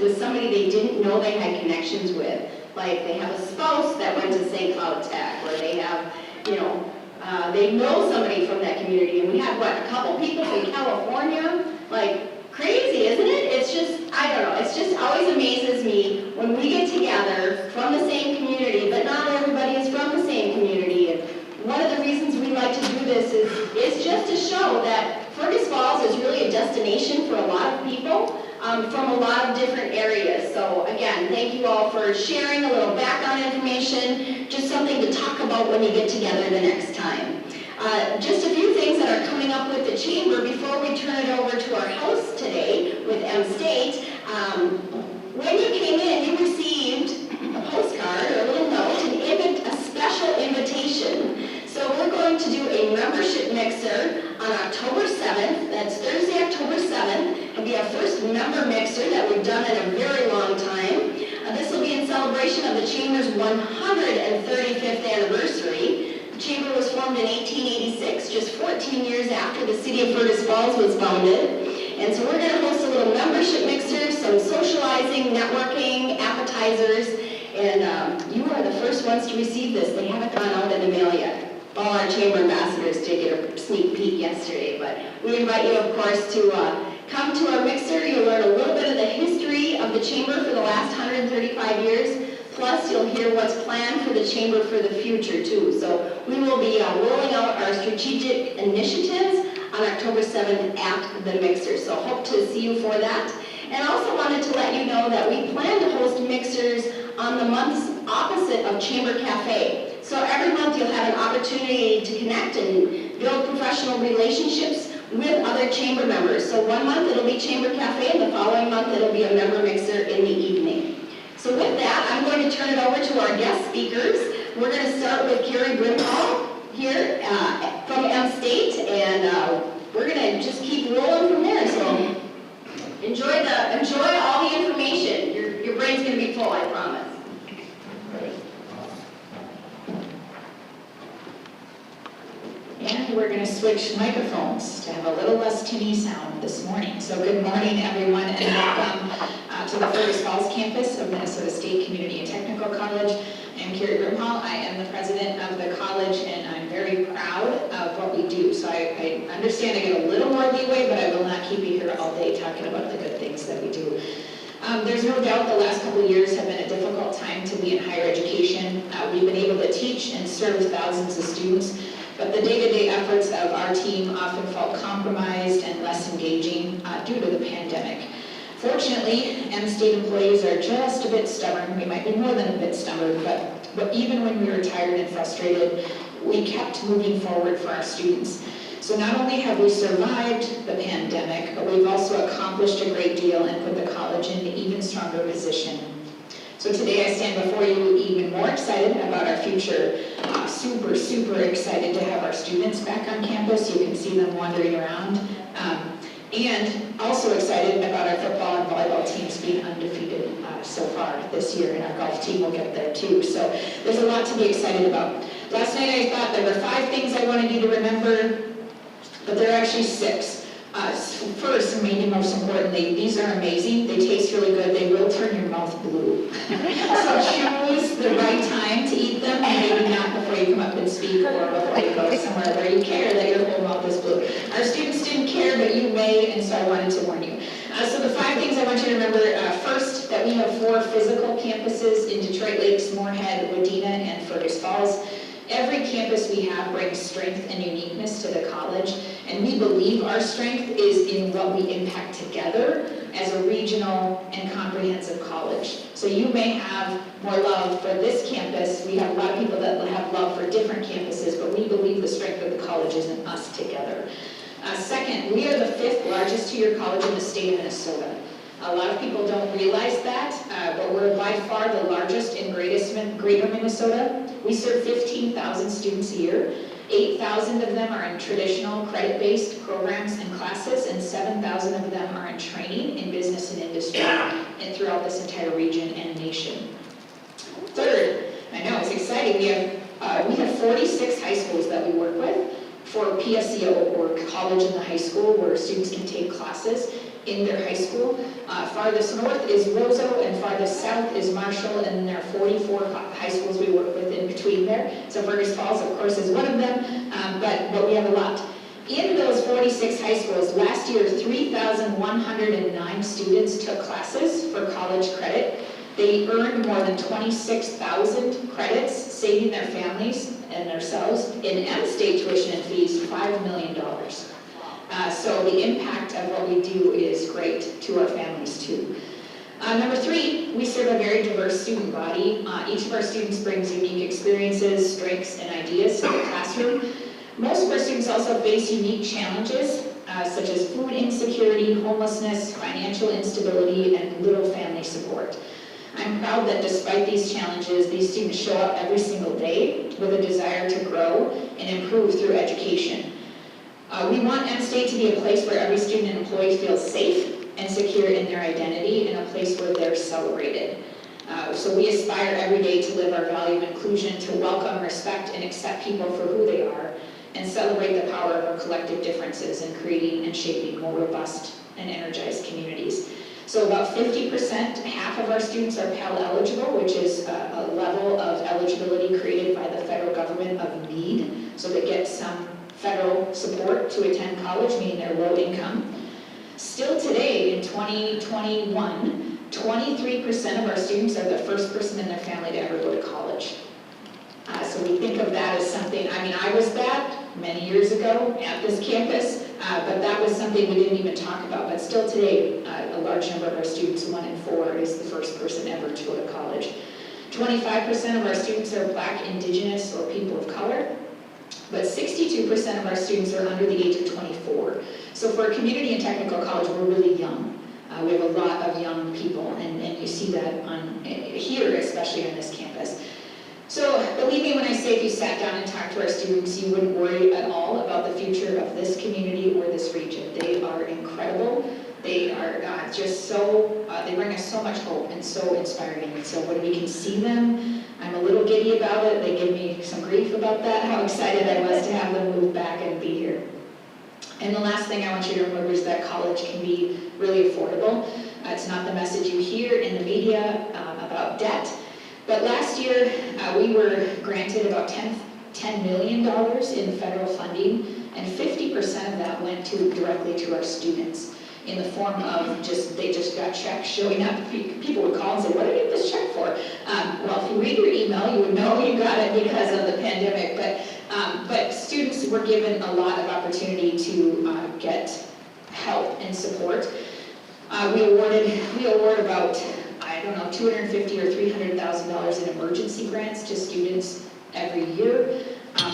with somebody they didn't know they had connections with. Like they have a spouse that went to St. Cloud Tech, or they have, they know somebody from that community. And we had, a couple people from California? Like, crazy, isn't it? It's just, I don't know, it's just always amazes me when we get together from the same community, but not everybody is from the same community. And one of the reasons we like to do this is just to show that Fergus Falls is really a destination for a lot of people from a lot of different areas. So again, thank you all for sharing a little background information, just something to talk about when you get together the next time. Just a few things that are coming up with the Chamber before we turn it over to our host today with M-State. When you came in, you received a postcard or a little note, a special invitation. So we're going to do a membership mixer on October 7th. That's Thursday, October 7th. It'll be our first member mixer that we've done in a very long time. This will be in celebration of the Chamber's 135th anniversary. The Chamber was formed in 1886, just 14 years after the city of Fergus Falls was founded. And so we're going to host a little membership mixer, some socializing, networking, appetizers, and you are the first ones to receive this. They haven't gone out in the mail yet. All our Chamber ambassadors did get a sneak peek yesterday, but we invite you, of course, to come to our mixer. You'll learn a little bit of the history of the Chamber for the last 135 years. Plus, you'll hear what's planned for the Chamber for the future, too. So we will be rolling out our strategic initiatives on October 7th at the Mixer. So hope to see you for that. And also wanted to let you know that we plan to host mixers on the months opposite of Chamber Cafe. So every month you'll have an opportunity to connect and build professional relationships with other Chamber members. So one month it'll be Chamber Cafe, and the following month it'll be a member mixer in the evening. So with that, I'm going to turn it over to our guest speakers. We're going to start with Carrie Brimhall here from M-State, and we're going to just keep rolling from there. So enjoy all the information. Your brain's going to be full, I promise. And we're going to switch microphones to have a little less tinny sound this morning. So good morning, everyone, and welcome to the Fergus Falls campus of Minnesota State Community and Technical College. I'm Carrie Brimhall. I am the president of the college, and I'm very proud of what we do. So I understand I get a little more leeway, but I will not keep you here all day talking about the good things that we do. There's no doubt the last couple of years have been a difficult time to be in higher education. We've been able to teach and serve thousands of students, but the day-to-day efforts of our team often felt compromised and less engaging due to the pandemic. Fortunately, M-State employees are just a bit stubborn. We might be more than a bit stubborn, but even when we were tired and frustrated, we kept moving forward for our students. So not only have we survived the pandemic, but we've also accomplished a great deal and put the college in an even stronger position. So today I stand before you even more excited about our future. Super excited to have our students back on campus. You can see them wandering around. And also excited about our football and volleyball teams being undefeated so far this year, and our golf team will get there too. So there's a lot to be excited about. Last night I thought there were 5 things I wanted you to remember, but there are actually 6. First, and maybe most importantly, these are amazing. They taste really good. They will turn your mouth blue. So choose the right time to eat them, and maybe not before you come up and speak or before you go somewhere where you care that your whole mouth is blue. Our students didn't care, but you may, and so I wanted to warn you. So the 5 things I want you to remember, first, that we have 4 physical campuses in Detroit Lakes, Moorhead, Wadena, and Fergus Falls. Every campus we have brings strength and uniqueness to the college, and we believe our strength is in what we impact together as a regional and comprehensive college. So you may have more love for this campus. We have a lot of people that have love for different campuses, but we believe the strength of the college is in us together. Second, we are the 5th largest two-year college in the state of Minnesota. A lot of people don't realize that, but we're by far the largest in greater Minnesota. We serve 15,000 students a year. 8,000 of them are in traditional credit-based programs and classes, and 7,000 of them are in training in business and industry and throughout this entire region and nation. Third, I know it's exciting, we have 46 high schools that we work with for PSEO, or college in the high school, where students can take classes. in their high school. Farthest north is Roseau, and farthest south is Marshall, and there are 44 high schools we work with in between there. So Fergus Falls, of course, is one of them, but we have a lot. In those 46 high schools, last year 3,109 students took classes for college credit. They earned more than 26,000 credits, saving their families and themselves in M-State tuition and fees $5 million. So the impact of what we do is great to our families too. Number 3, we serve a very diverse student body. Each of our students brings unique experiences, strengths, and ideas to the classroom. Most of our students also face unique challenges, such as food insecurity, homelessness, financial instability, and little family support. I'm proud that despite these challenges, these students show up every single day with a desire to grow and improve through education. We want M-State to be a place where every student and employee feels safe and secure in their identity, and a place where they're celebrated. So we aspire every day to live our value of inclusion, to welcome, respect, and accept people for who they are, and celebrate the power of our collective differences in creating and shaping more robust and energized communities. So about 50%, half of our students are Pell eligible, which is a level of eligibility created by the federal government of need, so they get some federal support to attend college, meaning they're low income. Still today, in 2021, 23% of our students are the first person in their family to ever go to college. So we think of that as something, I mean, I was that many years ago at this campus, but that was something we didn't even talk about. But still today, a large number of our students, 1 in 4, is the first person ever to go to college. 25% of our students are Black, Indigenous, or people of color, but 62% of our students are under the age of 24. So for a community and technical college, we're really young. We have a lot of young people, and you see that here, especially on this campus. So believe me when I say if you sat down and talked to our students, you wouldn't worry at all about the future of this community or this region. They are incredible. They are just so, they bring us so much hope and so inspiring. And so when we can see them, I'm a little giddy about it. They give me some grief about that, how excited I was to have them move back and be here. And the last thing I want you to remember is that college can be really affordable. It's not the message you hear in the media about debt. But last year, we were granted about $10 million in federal funding, and 50% of that went directly to our students in the form of they just got checks showing up. People would call and say, what did I get this check for? Well, if you read your email, you would know you got it because of the pandemic. But students were given a lot of opportunity to get help and support. We award about, I don't know, $250,000 or $300,000 in emergency grants to students every year.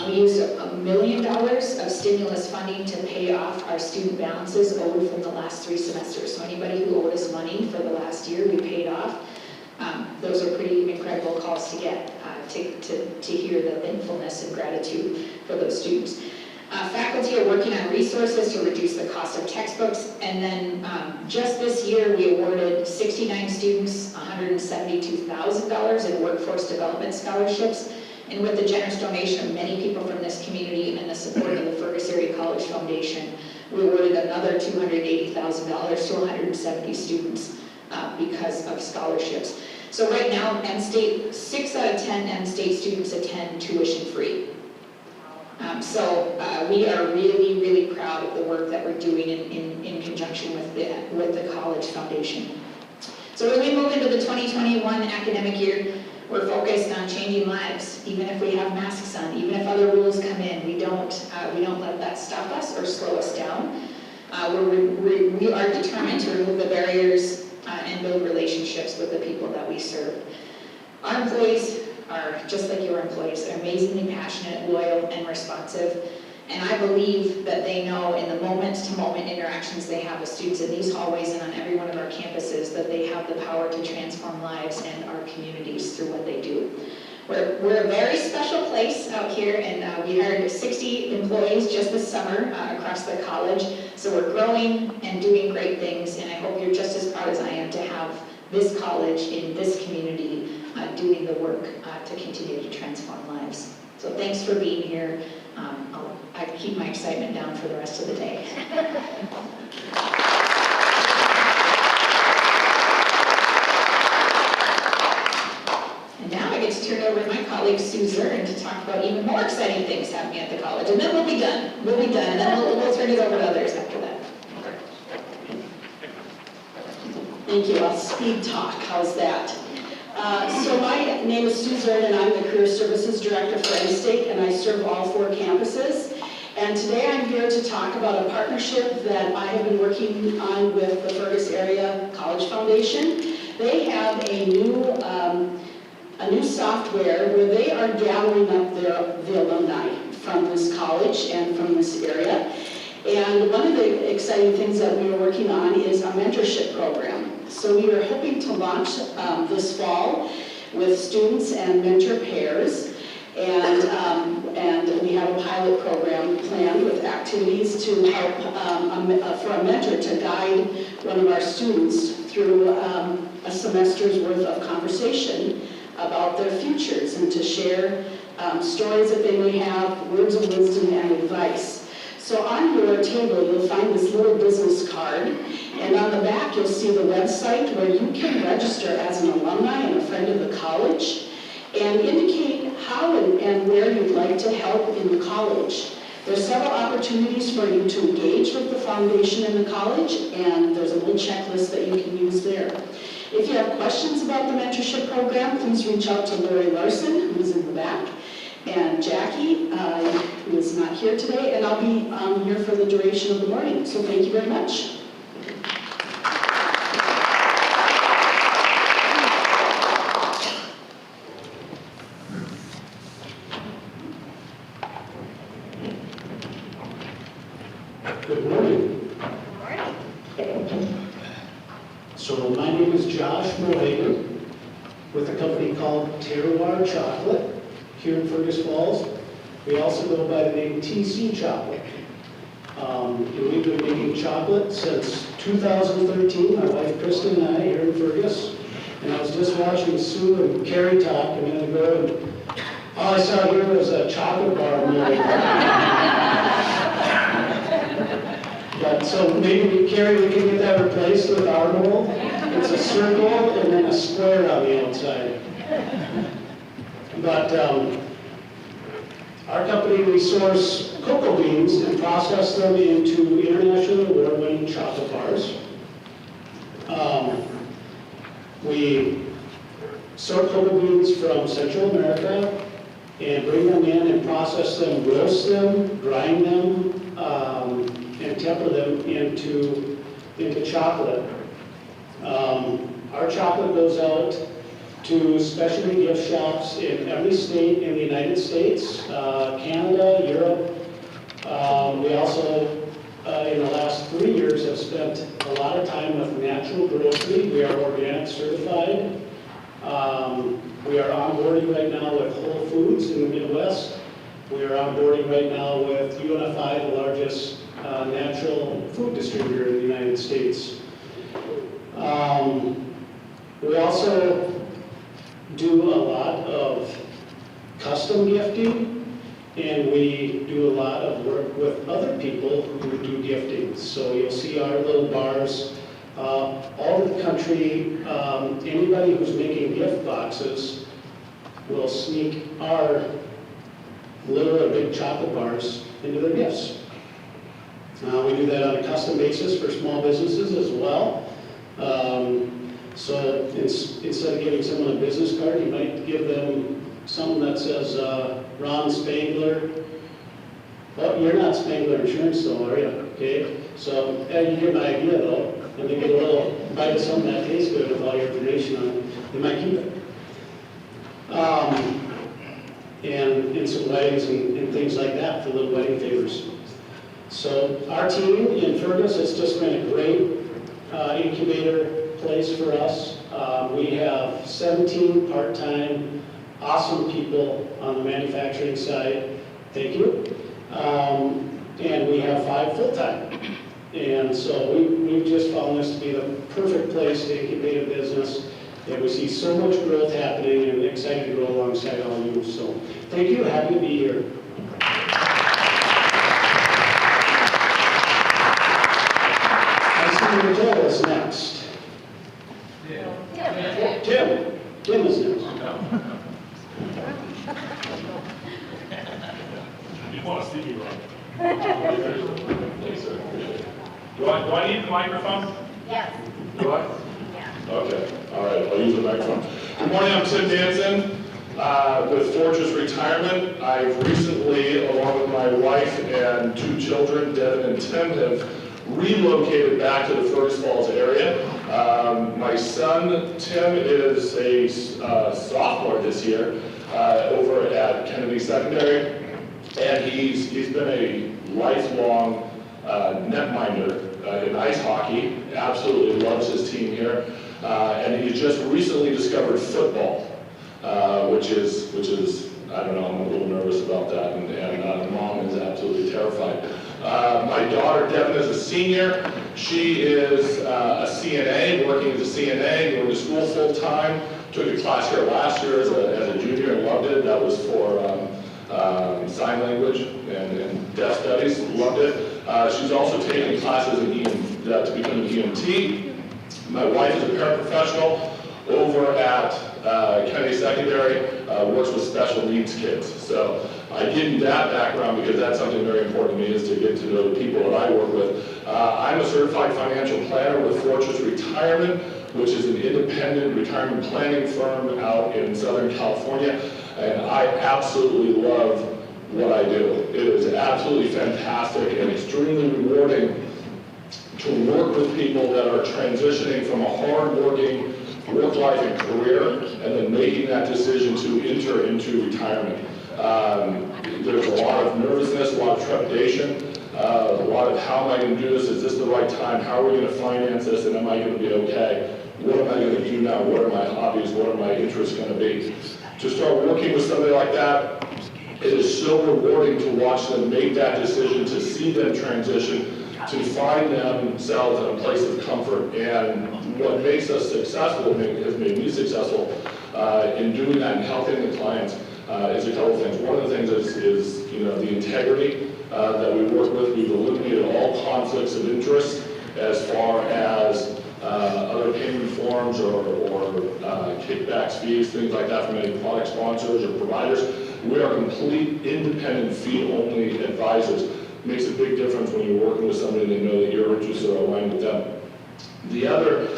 We use $1 million of stimulus funding to pay off our student balances owed from the last 3 semesters. So anybody who owed us money for the last year, we paid off. Those are pretty incredible calls to get, to hear the thankfulness and gratitude for those students. Faculty are working on resources to reduce the cost of textbooks, and then just this year we awarded 69 students $172,000 in workforce development scholarships, and with the generous donation of many people from this community and the support of the Fergus Area College Foundation, we awarded another $280,000 to 170 students because of scholarships. So right now, M-State, 6 out of 10 M-State students attend tuition free. So we are really, really proud of the work that we're doing in conjunction with the College Foundation. So as we move into the 2021 academic year, we're focused on changing lives, even if we have masks on, even if other rules come in. We don't let that stop us or slow us down. We are determined to remove the barriers and build relationships with the people that we serve. Our employees are just like your employees. They're amazingly passionate, loyal, and responsive. And I believe that they know in the moment-to-moment interactions they have with students in these hallways and on every one of our campuses that they have the power to transform lives and our communities through what they do. We're a very special place out here, and we hired 60 employees just this summer across the college. So we're growing and doing great things, and I hope you're just as proud as I am to have this college in this community doing the work to continue to transform lives. So thanks for being here. I keep my excitement down for the rest of the day. colleague Sue Zern to talk about even more exciting things happening at the college. And then we'll be done. We'll be done, and then we'll turn it over to others after that. Thank you. I'll speed talk. How's that? So my name is Sue Zern, and I'm the Career Services Director for M-State, and I serve all 4 campuses. And today I'm here to talk about a partnership that I have been working on with the Fergus Area College Foundation. They have a new software where they are gathering up the alumni from this college and from this area. And one of the exciting things that we are working on is a mentorship program. So we are hoping to launch this fall with students and mentor pairs. And we have a pilot program planned with activities to help for a mentor to guide one of our students through a semester's worth of conversation about their futures and to share stories that they may have, words of wisdom and advice. So on your table, you'll find this little business card, and on the back, you'll see the website where you can register as an alumni and a friend of the college and indicate how and where you'd like to help in the college. There's several opportunities for you to engage with the foundation in the college, and there's a little checklist that you can use there. If you have questions about the mentorship program, please reach out to Lori Larson, who's in the back, and Jackie, who is not here today, and I'll be here for the duration of the morning. So thank you very much. Good morning. So my name is Josh Mohagan with a company called Terroir Chocolate here in Fergus Falls. We also go by the name TC Chocolate. We've been making chocolate since 2013, my wife Kristen and I here in Fergus. And I was just watching Sue and Carrie talk a minute ago, and all I saw here was a chocolate bar mold. But so maybe, Carrie, we can get that replaced with our mold. It's a circle and then a square on the outside. But our company, we source cocoa beans and process them into international award-winning chocolate bars. We sort cocoa beans from Central America and bring them in and process them, roast them, grind them, and temper them into chocolate. Our chocolate goes out to specialty gift shops in every state in the United States, Canada, Europe. We also, in the last 3 years, have spent a lot of time with natural grocery. We are organic certified. We are onboarding right now with Whole Foods in the Midwest. We are onboarding right now with UNFI, the largest natural food distributor in the United States. We also do a lot of custom gifting, and we do a lot of work with other people who do gifting. So you'll see our little bars all over the country. Anybody who's making gift boxes will sneak our little or big chocolate bars into their gifts. We do that on a custom basis for small businesses as well. So instead of giving someone a business card, you might give them something that says Ron Spangler. Oh, you're not Spangler Insurance though, are you? Okay, so you get my idea though, and they get a little bite of something that tastes good with all your information on it. They might keep it. And some weddings and things like that for little wedding favors. So our team in Fergus has just been a great incubator place for us. We have 17 part-time, awesome people on the manufacturing side. Thank you. And we have 5 full-time. And so we've just found this to be the perfect place to incubate a business. And we see so much growth happening and excited to grow alongside all of you. So thank you, happy to be here. I see Joel is next. Tim is next. You want to see me run. Do I need the microphone? Yes. Do I? Yeah. Okay, all right, I'll use the microphone. Good morning, I'm Tim Danson with Fortress Retirement. I've recently, along with my wife and 2 children, Devin and Tim, have relocated back to the Fergus Falls area. My son, Tim, is a sophomore this year over at Kennedy Secondary, and he's been a lifelong netminder in ice hockey, absolutely loves his team here, and he just recently discovered football, which is, I don't know, I'm a little nervous about that, and Mom is absolutely terrified. My daughter, Devin, is a senior. She is a CNA, working as a CNA, going to school full-time. Took a class here last year as a junior and loved it. That was for sign language and deaf studies, loved it. She's also taking classes to become an EMT. My wife is a paraprofessional over at Kennedy Secondary, works with special needs kids. So I give you that background because that's something very important to me, is to get to know the people that I work with. I'm a certified financial planner with Fortress Retirement, which is an independent retirement planning firm out in Southern California, and I absolutely love what I do. It is absolutely fantastic and extremely rewarding to work with people that are transitioning from a hard-working work life and career and then making that decision to enter into retirement. There's a lot of nervousness, a lot of trepidation, a lot of how am I going to do this? Is this the right time? How are we going to finance this? And am I going to be okay? What am I going to do now? What are my hobbies? What are my interests going to be? To start working with somebody like that, it is so rewarding to watch them make that decision, to see them transition, to find themselves in a place of comfort. And what makes us successful, has made me successful in doing that and helping the clients is a couple things. One of the things is the integrity that we work with. We've eliminated all conflicts of interest as far as other payment forms or kickbacks, fees, things like that from any product sponsors or providers. We are complete independent fee-only advisors. It makes a big difference when you're working with somebody and they know that your interests are aligned with them. The other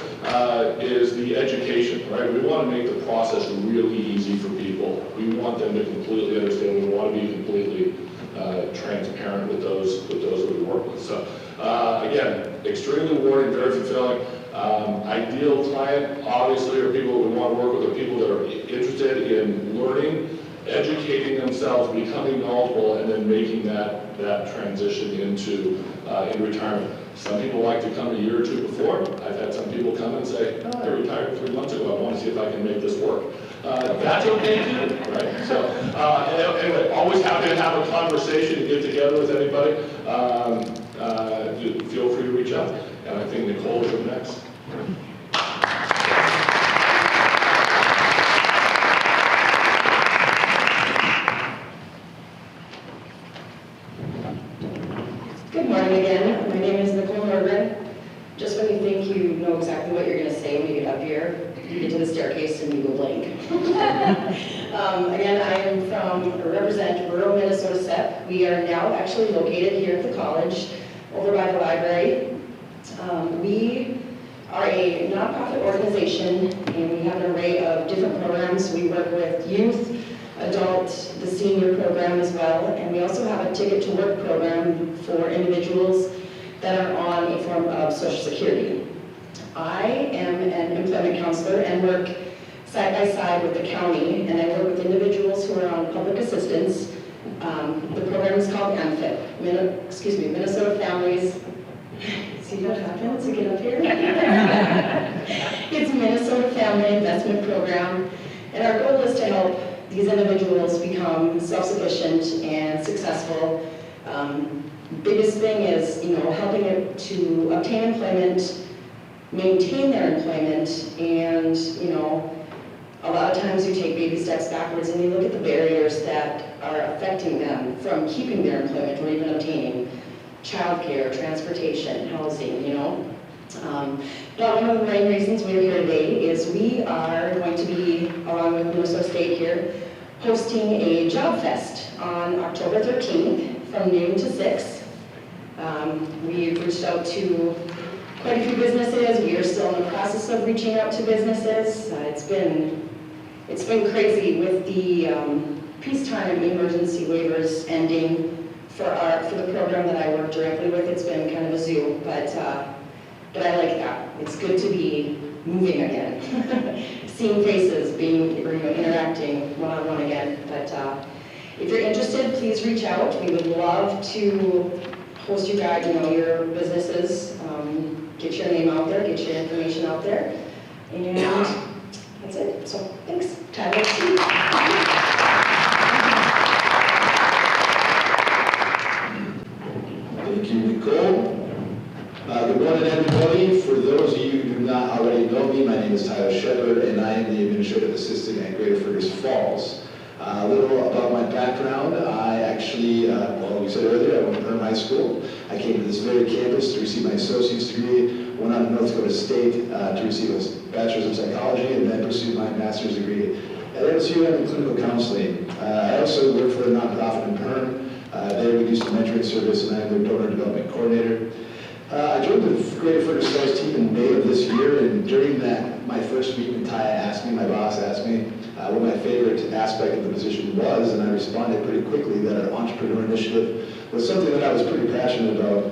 is the education, right? We want to make the process really easy for people. We want them to completely understand. We want to be completely transparent with those that we work with. So again, extremely rewarding, very fulfilling. Ideal client, obviously, are people we want to work with, are people that are interested in learning, educating themselves, becoming knowledgeable, and then making that transition into in retirement. Some people like to come a year or 2 before. I've had some people come and say, oh, I retired 3 months ago. I want to see if I can make this work. That's okay too, right? So anyway, always happy to have a conversation and get together with anybody. Feel free to reach out. And I think Nicole is up next. Good morning again. My name is Nicole Norgren. Just when you think you know exactly what you're going to say when you get up here, you get to the staircase and you go blank. Again, I represent rural Minnesota SEP. We are now actually located here at the college, over by the library. We are a nonprofit organization, and we have an array of different programs. We work with youth, adult, the senior program as well, and we also have a Ticket to Work program for individuals that are on a form of Social Security. I am an employment counselor and work side by side with the county, and I work with individuals who are on public assistance. The program is called AMFIP, Minnesota Families. See what happens? You get up here? It's Minnesota Family Investment Program, and our goal is to help these individuals become self-sufficient and successful. Biggest thing is, helping them to obtain employment, maintain their employment, and, a lot of times you take baby steps backwards and you look at the barriers that are affecting them from keeping their employment or even obtaining childcare, transportation, housing, But one of the main reasons we're here today is we are going to be, along with Minnesota State here, hosting a job fest on October 13th from noon to 6. We've reached out to quite a few businesses. We are still in the process of reaching out to businesses. It's been crazy with the peacetime emergency waivers ending for the program that I work directly with. It's been kind of a zoo, but I like that. It's good to be moving again, seeing faces, interacting one-on-one again. But if you're interested, please reach out. We would love to host you guys, your businesses, get your name out there, get your information out there, and that's it. So thanks. Tyler, see. Thank you, Nicole. Good morning, everybody. For those of you who do not already know me, my name is Tyler Shepard, and I am the administrative assistant at Greater Fergus Falls. A little about my background. I actually, well, we said earlier, I went to Durham High School. I came to this very campus to receive my associate's degree, went on to North Dakota State to receive a bachelor's in psychology, and then pursued my master's degree at MSU in clinical counseling. I also work for a nonprofit in Perm. There we do some mentoring service, and I'm their donor development coordinator. I joined the Greater Fergus Falls team in May of this year, and during my first week, my boss asked me what my favorite aspect of the position was, and I responded pretty quickly that our entrepreneur initiative was something that I was pretty passionate about.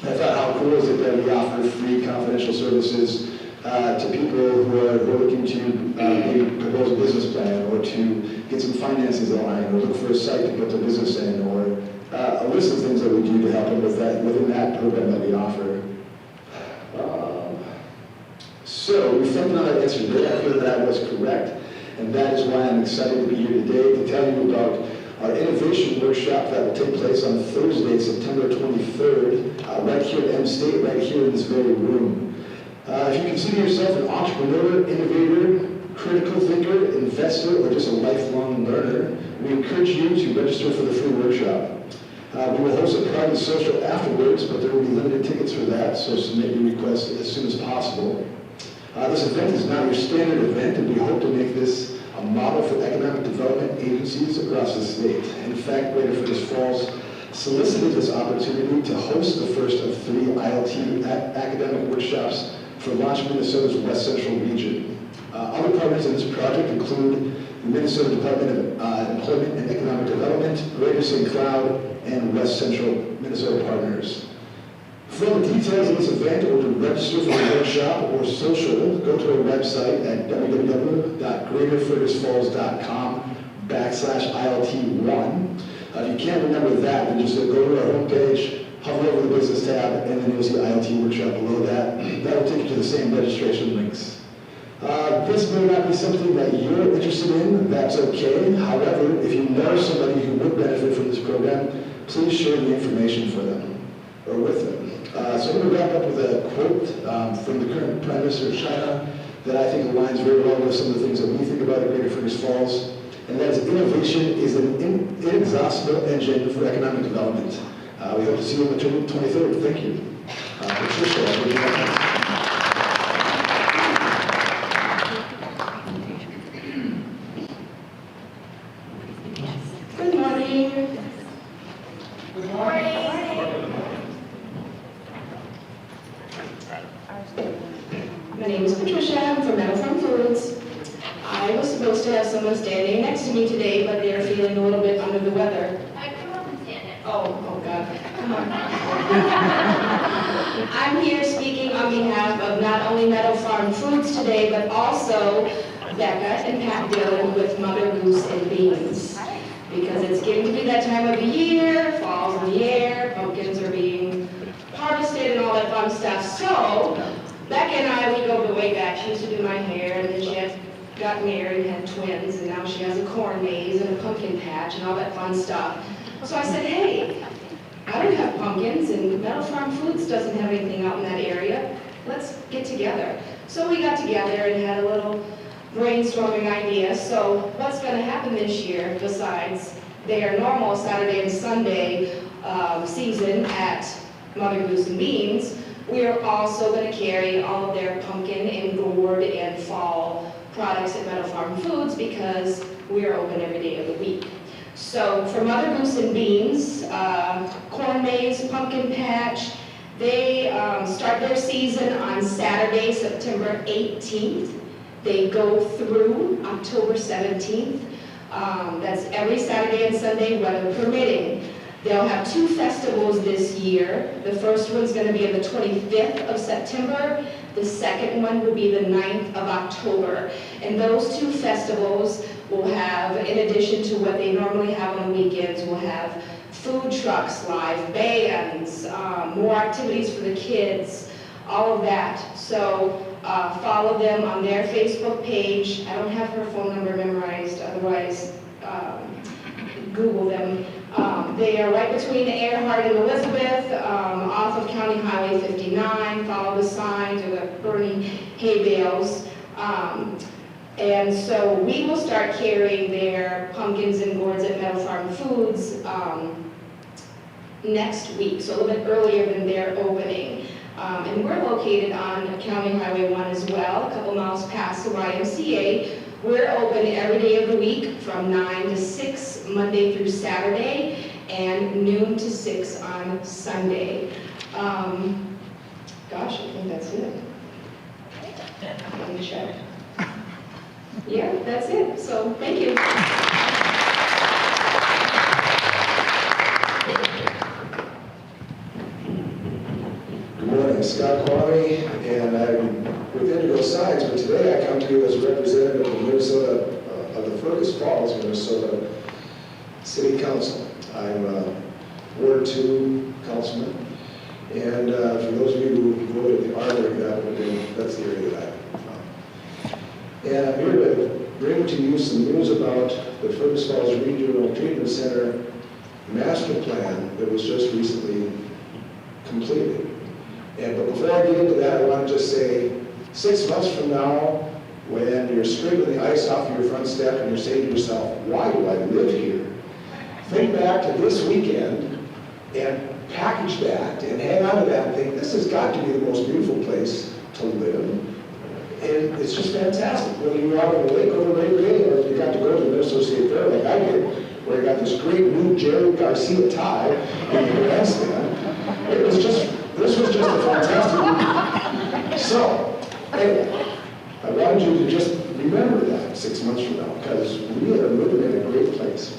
I thought, how cool is it that we offer free confidential services to people who are looking to maybe propose a business plan, or to get some finances aligned, or look for a site to put their business in, or a list of things that we do to help them with that within that program that we offer. So, reflecting on that answer today, I feel that I was correct, and that is why I'm excited to be here today to tell you about our innovation workshop that will take place on Thursday, September 23rd, right here at M State, right here in this very room. If you consider yourself an entrepreneur, innovator, critical thinker, investor, or just a lifelong learner, we encourage you to register for the free workshop. We will host a private social afterwards, but there will be limited tickets for that, so submit your request as soon as possible. This event is not your standard event, and we hope to make this a model for economic development agencies across the state. In fact, Greater Fergus Falls solicited this opportunity to host the first of 3 ILT academic workshops for Launch Minnesota's West Central region. Other partners in this project include the Minnesota Department of Employment and Economic Development, Greater St. Cloud, and West Central Minnesota partners. For all the details of this event, or to register for the workshop or social, go to our website at www.greaterfergusfalls.com/ILT1. If you can't remember that, then just go to our homepage, hover over the business tab, and then you'll see ILT workshop below that. That will take you to the same registration links. This may not be something that you're interested in, that's okay. However, if you know somebody who would benefit from this program, please share the information for them, or with them. So I'm going to wrap up with a quote from the current Prime Minister of China that I think aligns very well with some of the things that we think about at Greater Fergus Falls, and that is innovation is an inexhaustible engine for economic development. We hope to see you on the 23rd. Thank you. Patricia, Good morning. Good morning. My name is Patricia. I'm from Meadow Farm Foods. I was supposed to have someone standing next to me today, but they're feeling a little bit under the weather. I come up and stand it. Oh God. Come on. I'm here speaking on behalf of not only Meadow Farm Foods today, but also Becca and Pat Dillon with Mother Goose and Beans. Because it's getting to be that time of the year, fall's in the air, pumpkins are being harvested and all that fun stuff. So, Becca and I, we go way back. She used to do my hair, and then she got married and had twins, and now she has a corn maze and a pumpkin patch and all that fun stuff. So I said, hey, I don't have pumpkins, and Meadow Farm Foods doesn't have anything out in that area. Let's get together. So we got together and had a little brainstorming idea. So what's going to happen this year, besides their normal Saturday and Sunday season at Mother Goose and Beans, we are also going to carry all of their pumpkin and gourd and fall products at Meadow Farm Foods because we are open every day of the week. So for Mother Goose and Beans, Corn Maze, Pumpkin Patch, they start their season on Saturday, September 18th. They go through October 17th. That's every Saturday and Sunday, weather permitting. They'll have 2 festivals this year. The first one's going to be on the 25th of September. The second one will be the 9th of October. And those 2 festivals will have, in addition to what they normally have on the weekends, will have food trucks, live bands, more activities for the kids, all of that. So follow them on their Facebook page. I don't have her phone number memorized, otherwise Google them. They are right between Earhart and Elizabeth, off of County Highway 59. Follow the signs or the burning hay bales. And so we will start carrying their pumpkins and gourds at Meadow Farm Foods next week, so a little bit earlier than their opening. And we're located on County Highway 1 as well, a couple miles past the YMCA. We're open every day of the week from 9 to 6, Monday through Saturday, and noon to 6 on Sunday. Gosh, I think that's it. Let me check. Yeah, that's it. So, thank you. Good morning, Scott Kwame, and I'm with Indigo Signs, but today I come to you as a representative of Minnesota, of the Fergus Falls, Minnesota City Council. I'm Ward 2 councilman, and for those of you who voted the Armory, that's the area that I'm from. And I'm here to bring to you some news about the Fergus Falls Regional Treatment Center master plan that was just recently completed. But before I get into that, I want to just say, 6 months from now, when you're scraping the ice off your front step and you're saying to yourself, why do I live here? Think back to this weekend and package that and hang on to that and think, this has got to be the most beautiful place to live. And it's just fantastic. Whether you're out on the lake over Labor Day or you got to go to the Minnesota State Fair like I did, where you got this great new Jerry Garcia tie in the grandstand, this was just a fantastic week. So, anyway, I wanted you to just remember that 6 months from now, because we are living in a great place.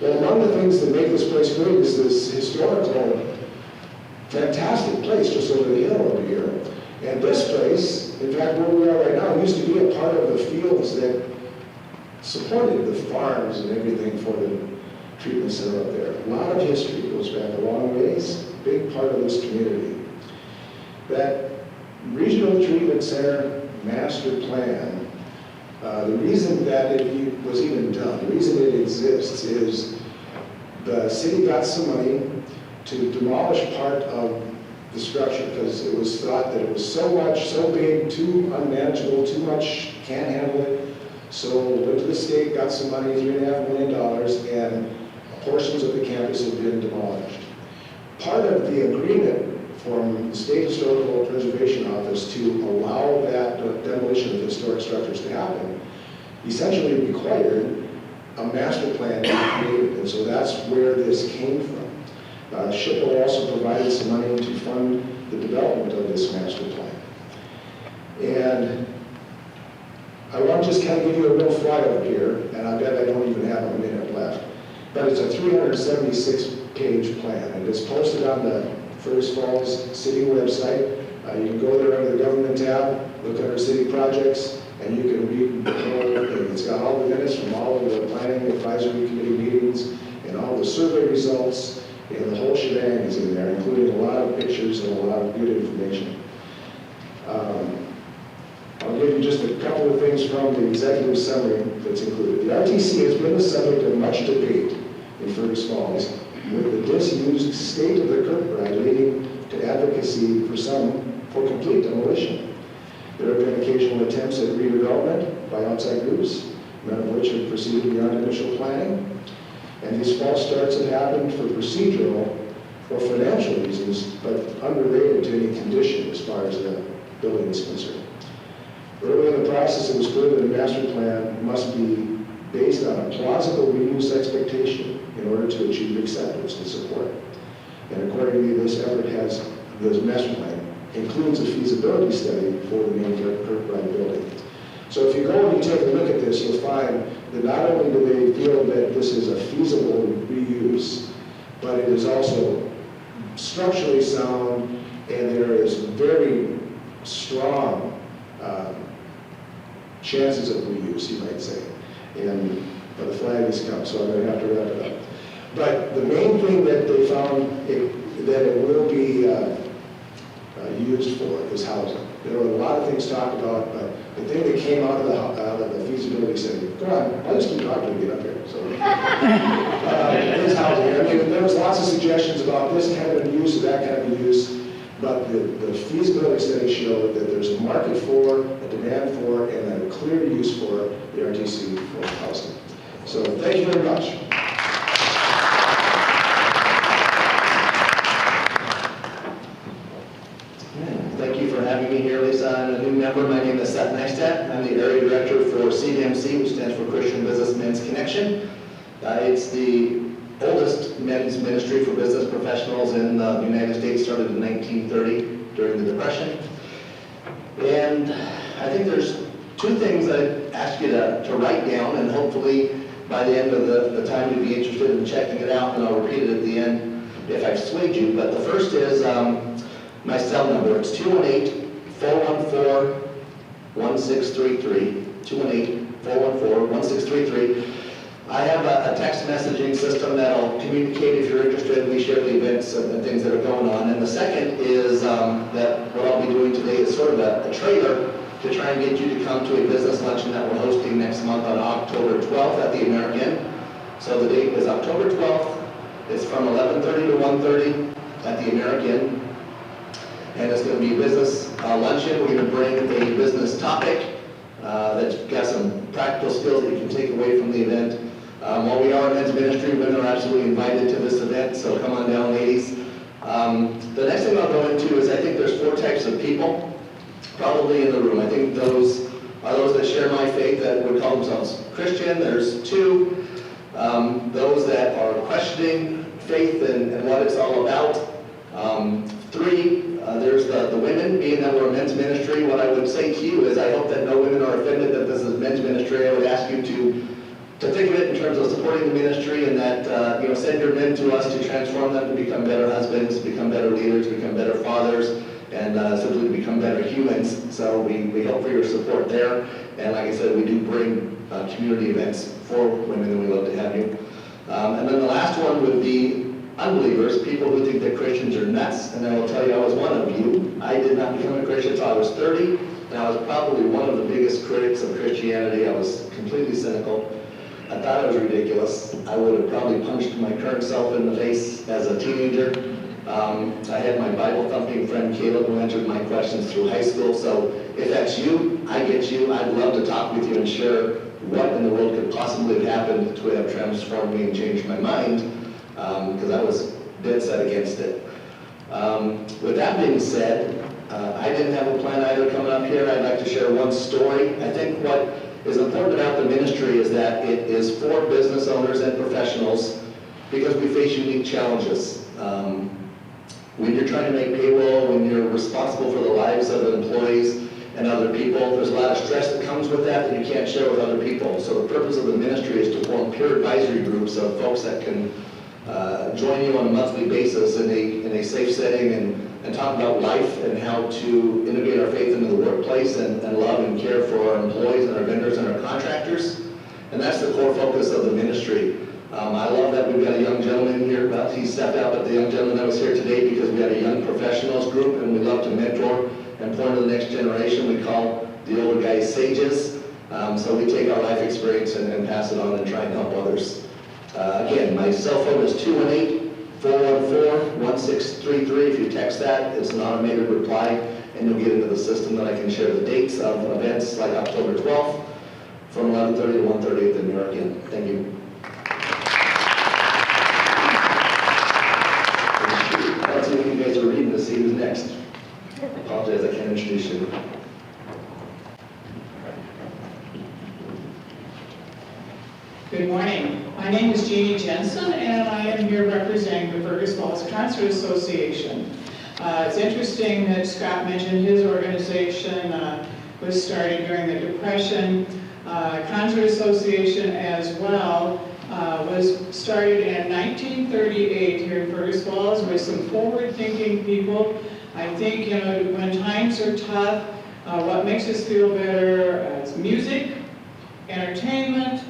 Well, among the things that make this place great is this historical, fantastic place just over the hill over here. And this place, in fact, where we are right now, used to be a part of the fields that supported the farms and everything for the treatment center up there. A lot of history goes back a long ways, big part of this community. That Regional Treatment Center master plan, the reason that it was even done, the reason it exists is the city got some money to demolish part of the structure because it was thought that it was so big, too unmanageable, too much, can't handle it. So went to the state, got some money, $3.5 million, and portions of the campus have been demolished. Part of the agreement from the State Historical Preservation Office to allow that demolition of historic structures to happen essentially required a master plan to be created, and so that's where this came from. SHPO also provided some money to fund the development of this master plan. And I want to just kind of give you a real flyover here, and I bet I don't even have a minute left, but it's a 376-page plan, and it's posted on the Fergus Falls City website. You can go there under the government tab, look under city projects, and you can read the whole thing. It's got all the minutes from all of the planning advisory committee meetings and all the survey results, and the whole shebang is in there, including a lot of pictures and a lot of good information. I'll give you just a couple of things from the executive summary that's included. The RTC has been the subject of much debate in Fergus Falls, with the disused state of the Kirkbride leading to advocacy for complete demolition. There have been occasional attempts at redevelopment by outside groups, none of which have proceeded beyond initial planning. And these false starts have happened for procedural or financial reasons, but unrelated to any condition as far as the building is concerned. Early in the process, it was clear that a master plan must be based on a plausible reuse expectation in order to achieve acceptance and support. And accordingly, this master plan includes a feasibility study for the main Kirkbride building. So if you go and you take a look at this, you'll find that not only do they feel that this is a feasible reuse, but it is also structurally sound, and there is very strong chances of reuse, you might say. And the flag has come, so I'm going to have to wrap it up. But the main thing that they found that it will be used for is housing. There were a lot of things talked about, but the thing that came out of the feasibility study, go on, I'll just keep talking to get up here. So, is housing. I mean, there was lots of suggestions about this kind of use or that kind of use, but the feasibility study showed that there's a market for, a demand for, and a clear use for the RTC for housing. So thank you very much. Thank you for having me here, Lisa. I'm a new member. My name is Seth Neistat. I'm the area director for CDMC, which stands for Christian Business Men's Connection. It's the oldest men's ministry for business professionals in the United States, started in 1930 during the Depression. And I think there's two things I'd ask you to write down, and hopefully by the end of the time you'd be interested in checking it out, and I'll repeat it at the end if I've swayed you. But the first is my cell number. It's 218-414-1633, 218-414-1633. I have a text messaging system that'll communicate if you're interested. We share the events and things that are going on. And the second is that what I'll be doing today is sort of a trailer to try and get you to come to a business luncheon that we're hosting next month on October 12th at the American. So the date is October 12th. It's from 11:30 to 1:30 at the American. And it's going to be a business luncheon. We're going to bring a business topic that's got some practical skills that you can take away from the event. While we are a men's ministry, women are absolutely invited to this event, so come on down, ladies. The next thing I'll go into is I think there's 4 types of people probably in the room. I think those are those that share my faith that would call themselves Christian. There's 2, those that are questioning faith and what it's all about. 3, there's the women, being that we're a men's ministry. What I would say to you is I hope that no women are offended that this is men's ministry. I would ask you to think of it in terms of supporting the ministry, and that send your men to us to transform them to become better husbands, become better leaders, become better fathers, and simply to become better humans. So we hope for your support there. And like I said, we do bring community events for women, and we love to have you. And then the last one would be unbelievers, people who think that Christians are nuts. And I will tell you, I was one of you. I did not become a Christian until I was 30, and I was probably one of the biggest critics of Christianity. I was completely cynical. I thought it was ridiculous. I would have probably punched my current self in the face as a teenager. I had my Bible-thumping friend Caleb who answered my questions through high school. So if that's you, I get you. I'd love to talk with you and share what in the world could possibly have happened to have transformed me and changed my mind, because I was dead set against it. With that being said, I didn't have a plan either coming up here. I'd like to share one story. I think what is important about the ministry is that it is for business owners and professionals, because we face unique challenges. When you're trying to make payroll, when you're responsible for the lives of employees and other people, there's a lot of stress that comes with that you can't share with other people. So the purpose of the ministry is to form peer advisory groups of folks that can join you on a monthly basis in a safe setting and talk about life and how to integrate our faith into the workplace and love and care for our employees and our vendors and our contractors. And that's the core focus of the ministry. I love that we've got a young gentleman here. Well, he stepped out, but the young gentleman that was here today, because we got a young professionals group and we love to mentor and point to the next generation. We call the older guys sages. So we take our life experience and pass it on and try and help others. Again, my cell phone is 218-414-1633. If you text that, it's an automated reply, and you'll get into the system that I can share the dates of events like October 12th from 11:30 to 1:30 at the American. Thank you. Let's see what you guys are reading to see who's next. I apologize, I can't introduce you. Good morning. My name is Jeannie Jensen, and I am here representing the Fergus Falls Concert Association. It's interesting that Scott mentioned his organization was started during the Depression. Concert Association as well was started in 1938 here in Fergus Falls with some forward-thinking people. I think, you know, when times are tough, what makes us feel better is music, entertainment,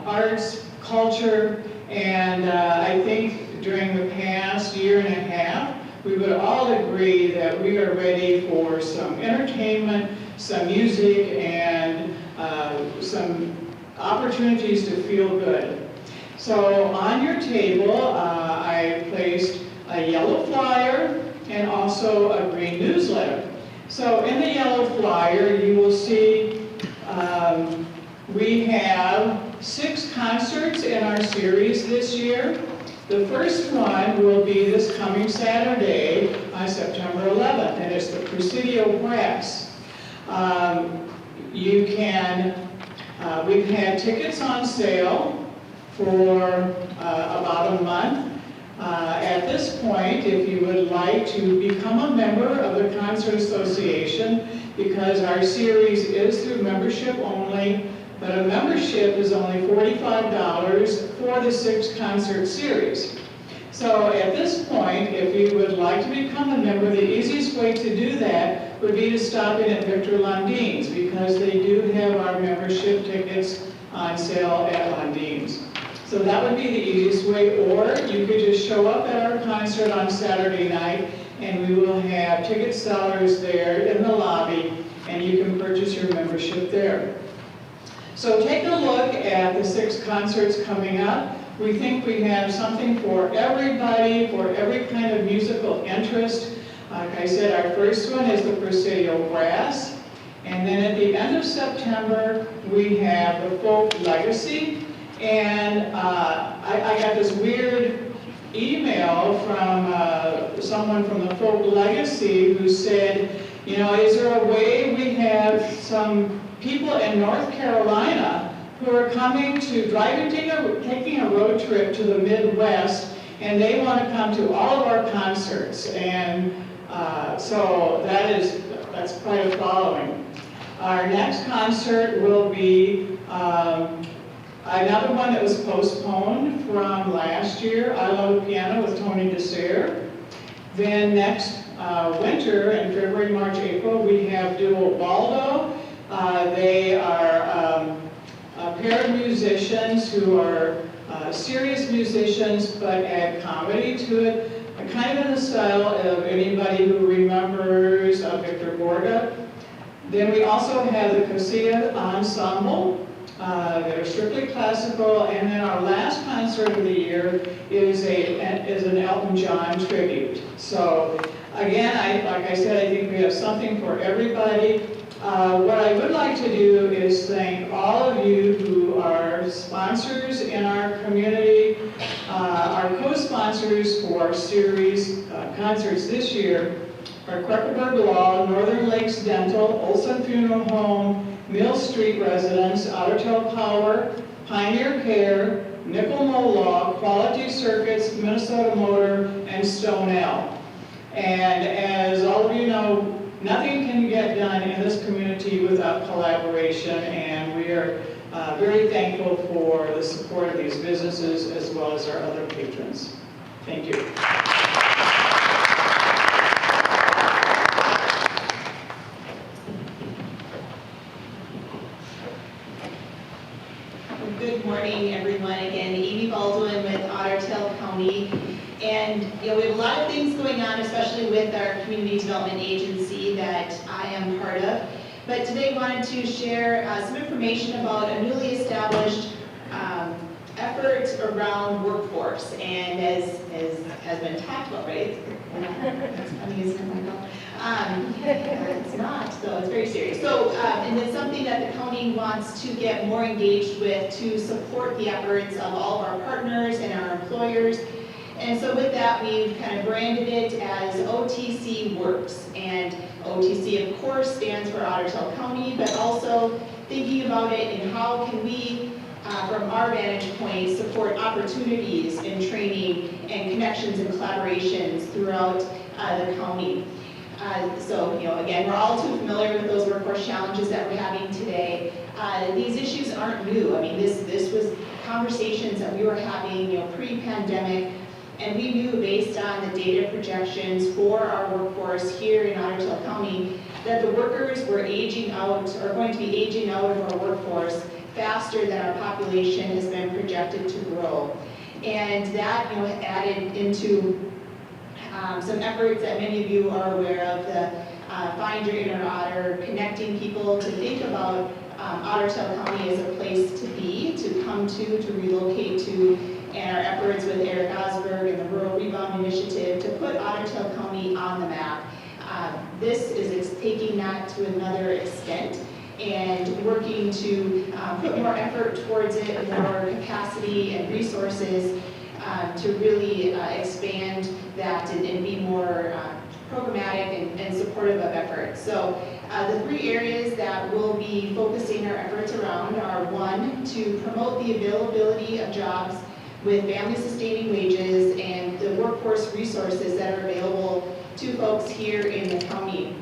arts, culture, and I think during the past year and a half, we would all agree that we are ready for some entertainment, some music, and some opportunities to feel good. So on your table, I placed a yellow flyer and also a green newsletter. So in the yellow flyer, you will see we have 6 concerts in our series this year. The first one will be this coming Saturday on September 11th, and it's the Presidio Brass. We've had tickets on sale for about a month. At this point, if you would like to become a member of the Concert Association, because our series is through membership only, but a membership is only $45 for the 6 concert series. So at this point, if you would like to become a member, the easiest way to do that would be to stop in at Victor Lundine's, because they do have our membership tickets on sale at Lundine's. So that would be the easiest way, or you could just show up at our concert on Saturday night, and we will have ticket sellers there in the lobby, and you can purchase your membership there. So take a look at the 6 concerts coming up. We think we have something for everybody, for every kind of musical interest. Like I said, our first one is the Presidio Brass. And then at the end of September, we have the Folk Legacy. And I got this weird email from someone from the Folk Legacy who said, you know, is there a way we have some people in North Carolina who are coming to taking a road trip to the Midwest, and they want to come to all of our concerts. And so that's quite a following. Our next concert will be another one that was postponed from last year, I Love Piano with Tony Desser. Then next winter, in February, March, April, we have Duo Baldo. They are a pair of musicians who are serious musicians but add comedy to it, kind of in the style of anybody who remembers Victor Borga. Then we also have the Cosilla Ensemble that are strictly classical, and then our last concert of the year is an Elton John tribute. So again, like I said, I think we have something for everybody. What I would like to do is thank all of you who are sponsors in our community, our co-sponsors for our series concerts this year are Kruckeberg Law, Northern Lakes Dental, Olson Funeral Home, Mill Street Residence, Ottertail Power, Pioneer Care, Nickel Law, Quality Circuits, Minnesota Motor, and Stonell. And as all of you know, nothing can get done in this community without collaboration, and we are very thankful for the support of these businesses as well as our other patrons. Thank you. Good morning, everyone. Again, Amy Baldwin with Ottertail County. And we have a lot of things going on, especially with our community development agency that I am part of. But today I wanted to share some information about a newly established effort around workforce. And as has been talked about, right? That's funny, isn't it, Michael? It's not, though. It's very serious. So, and it's something that the county wants to get more engaged with to support the efforts of all of our partners and our employers. And so with that, we've kind of branded it as OTC Works. And OTC, of course, stands for Ottertail County, but also thinking about it and how can we from our vantage point, support opportunities in training and connections and collaborations throughout the county. So, again, we're all too familiar with those workforce challenges that we're having today. These issues aren't new. I mean, this was conversations that we were having, pre-pandemic, and we knew based on the data projections for our workforce here in Otter Tail County that the workers were aging out, or going to be aging out of our workforce faster than our population has been projected to grow. And that, added into some efforts that many of you are aware of, the Find Your Inner Otter, connecting people to think about Otter Tail County as a place to be, to come to relocate to, and our efforts with Eric Osberg and the Rural Rebound Initiative to put Otter Tail County on the map. This is taking that to another extent and working to put more effort towards it, more capacity and resources to really expand that and be more programmatic and supportive of efforts. So the 3 areas that we'll be focusing our efforts around are: 1, to promote the availability of jobs with family-sustaining wages and the workforce resources that are available to folks here in the county.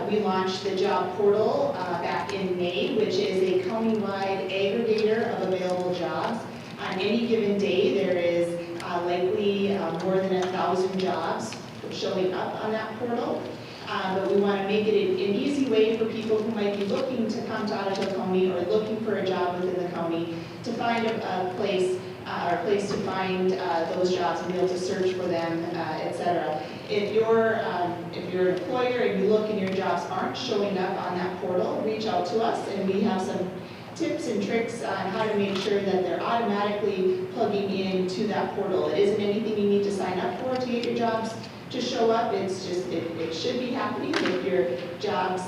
We launched the job portal back in May, which is a county-wide aggregator of available jobs. On any given day, there is likely more than 1,000 jobs showing up on that portal. But we want to make it an easy way for people who might be looking to come to Otter Tail County or looking for a job within the county to find a place to find those jobs and be able to search for them, etc. If you're an employer and you look and your jobs aren't showing up on that portal, reach out to us, and we have some tips and tricks on how to make sure that they're automatically plugging into that portal. It isn't anything you need to sign up for to get your jobs to show up. It's just, it should be happening if your jobs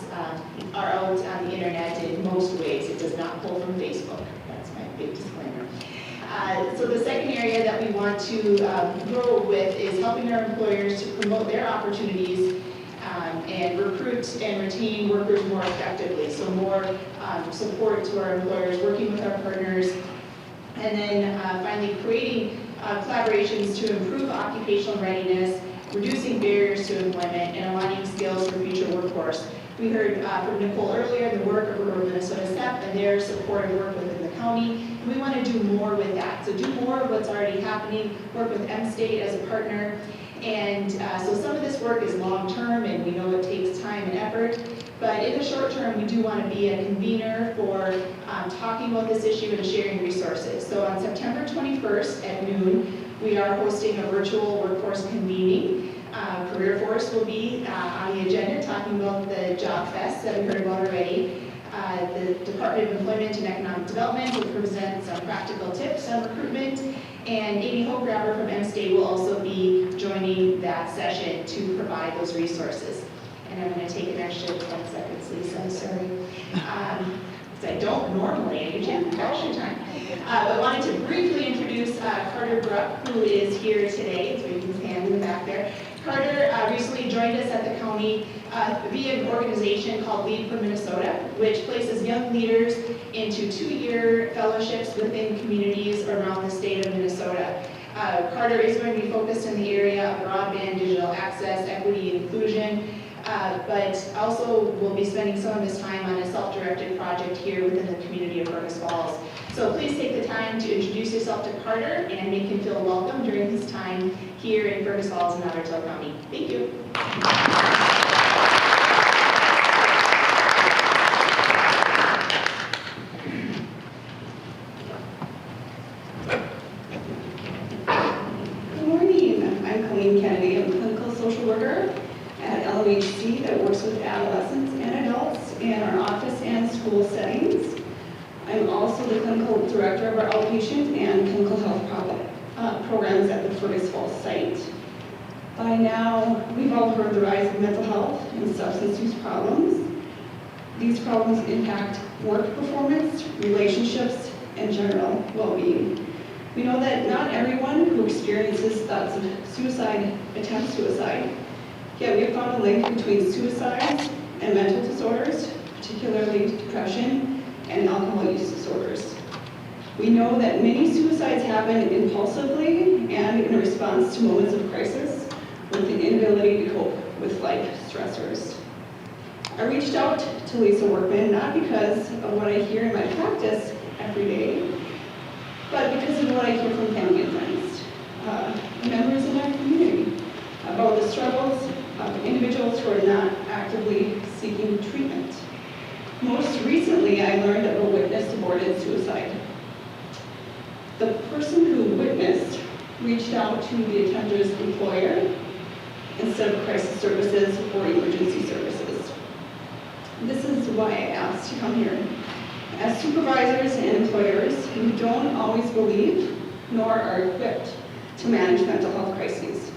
are out on the internet in most ways. It does not pull from Facebook. That's my big disclaimer. So the second area that we want to grow with is helping our employers to promote their opportunities and recruit and retain workers more effectively. So more support to our employers, working with our partners, and then finally creating collaborations to improve occupational readiness, reducing barriers to employment, and aligning skills for future workforce. We heard from Nicole earlier the work of Rural Minnesota STEP and their supportive work within the county. We want to do more with that. So do more of what's already happening, work with M-State as a partner. And so some of this work is long-term, and we know it takes time and effort. But in the short term, we do want to be a convener for talking about this issue and sharing resources. So on September 21st at noon, we are hosting a virtual workforce convening. Career Force will be on the agenda talking about the Job Fest that we heard about already. The Department of Employment and Economic Development will present some practical tips on recruitment, and Amy Hochgraber from M-State will also be joining that session to provide those resources. And I'm going to take an extra 10 seconds, Lisa, I'm sorry. Because I don't normally, I usually have extra time. But I wanted to briefly introduce Carter Bruck, who is here today. So you can stand in the back there. Carter recently joined us at the county via an organization called Lead for Minnesota, which places young leaders into 2-year fellowships within communities around the state of Minnesota. Carter is going to be focused in the area of broadband, digital access, equity, and inclusion, but also will be spending some of his time on a self-directed project here within the community of Fergus Falls. So please take the time to introduce yourself to Carter and make him feel welcome during his time here in Fergus Falls and Otter Tail County. Thank you. Good morning. I'm Colleen Kennedy. I'm a clinical social worker at LOHC that works with adolescents and adults in our office and school settings. I'm also the clinical director of our outpatient and clinical health programs at the Fergus Falls site. By now, we've all heard the rise of mental health and substance use problems. These problems impact work performance, relationships, and general well-being. We know that not everyone who experiences thoughts of suicide attempts suicide, yet we have found a link between suicides and mental disorders, particularly depression and alcohol use disorders. We know that many suicides happen impulsively and in response to moments of crisis with the inability to cope with life stressors. I reached out to Lisa Workman not because of what I hear in my practice every day, but because of what I hear from family and friends, members in our community, about the struggles of individuals who are not actively seeking treatment. Most recently, I learned of a witness-aborted suicide. The person who witnessed reached out to the attender's employer instead of crisis services or emergency services. This is why I asked to come here. As supervisors and employers, we don't always believe nor are equipped to manage mental health crises,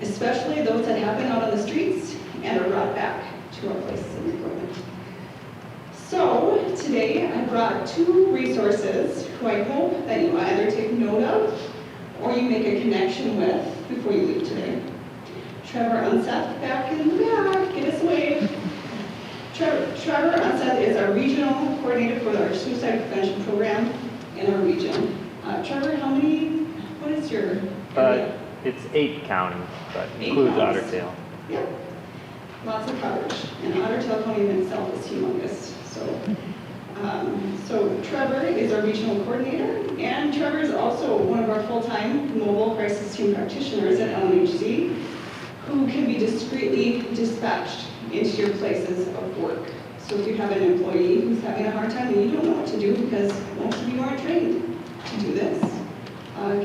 especially those that happen out on the streets and are brought back to our places of employment. So today I brought two resources who I hope that you either take note of or you make a connection with before you leave today. Trevor Unseth, back in the back, give us a wave. Trevor Unseth is our regional coordinator for our suicide prevention program in our region. Trevor, what is your area? It's 8 counties, but 8 includes counties. Otter Tail. Yeah, lots of coverage. And Otter Tail County in itself is humongous. So Trevor is our regional coordinator, and Trevor is also one of our full-time mobile crisis team practitioners at LMHC, who can be discreetly dispatched into your places of work. So if you have an employee who's having a hard time and you don't know what to do because most of you aren't trained to do this,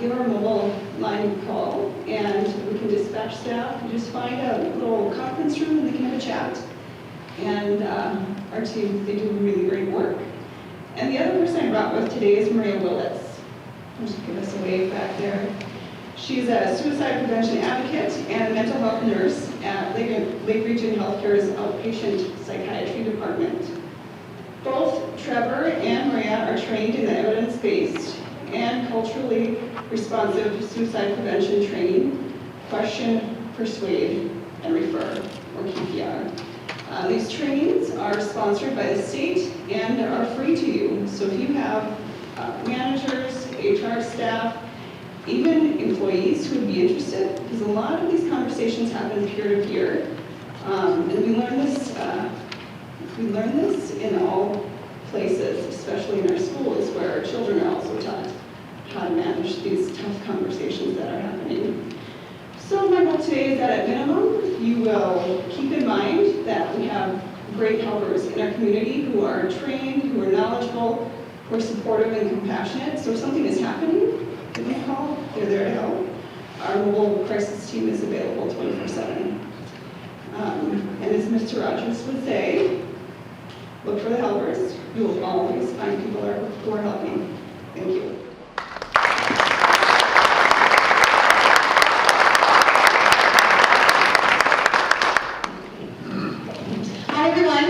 give our mobile line a call and we can dispatch staff. You just find a little conference room and they can have a chat. And our team, they do really great work. And the other person I brought with today is Maria Willits. Just give us a wave back there. She's a suicide prevention advocate and a mental health nurse at Lake Region Healthcare's outpatient psychiatry department. Both Trevor and Maria are trained in the evidence-based and culturally responsive suicide prevention training, question, persuade, and refer, or QPR. These trainings are sponsored by the state and are free to you. So if you have managers, HR staff, even employees who would be interested, because a lot of these conversations happen peer-to-peer, and we learn this in all places, especially in our schools, where our children are also taught how to manage these tough conversations that are happening. So my hope today is that at minimum, you will keep in mind that we have great helpers in our community who are trained, who are knowledgeable, who are supportive and compassionate. So if something is happening, give them a call, they're there to help. Our mobile crisis team is available 24/7. And as Mr. Rogers would say, look for the helpers. You will always find people who are helping. Thank you. Hi, everyone.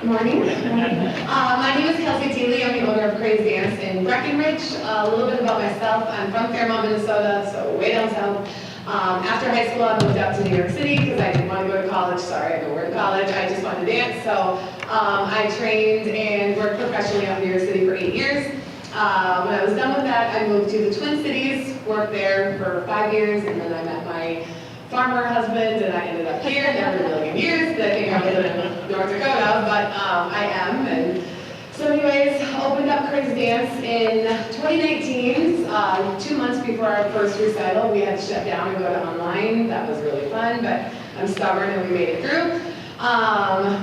Morning. My name is Kelsey Teeley. I'm the owner of Crazy Dance in Breckenridge. A little bit about myself. I'm from Fairmont, Minnesota, so way down south. After high school, I moved out to New York City because I didn't want to go to college. Sorry, I go to college. I just wanted to dance. So I trained and worked professionally out in New York City for 8 years. When I was done with that, I moved to the Twin Cities, worked there for 5 years, and then I met my farmer husband, and I ended up here, never in a million years that I think I was in North Dakota, but I am. And so anyways, opened up Crazy Dance in 2019, 2 months before our first recital. We had to shut down and go to online. That was really fun, but I'm stubborn and we made it through.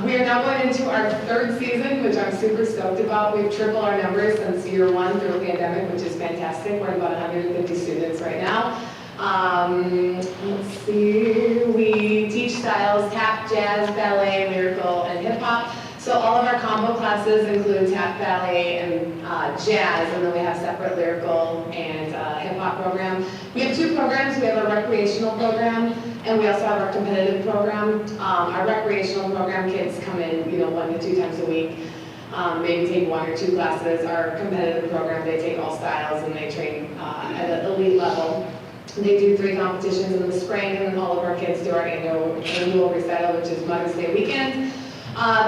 We are now going into our 3rd season, which I'm super stoked about. We've tripled our numbers since year 1 through the pandemic, which is fantastic. We're at about 150 students right now. Let's see, we teach styles tap, jazz, ballet, lyrical, and hip hop. So all of our combo classes include tap, ballet, and jazz, and then we have separate lyrical and hip hop program. We have 2 programs. We have a recreational program, and we also have our competitive program. Our recreational program kids come in, 1 to 2 times a week. Maybe take 1 or 2 classes. Our competitive program, they take all styles and they train at an elite level. They do 3 competitions in the spring, and then all of our kids do our annual recital, which is Mother's Day weekend.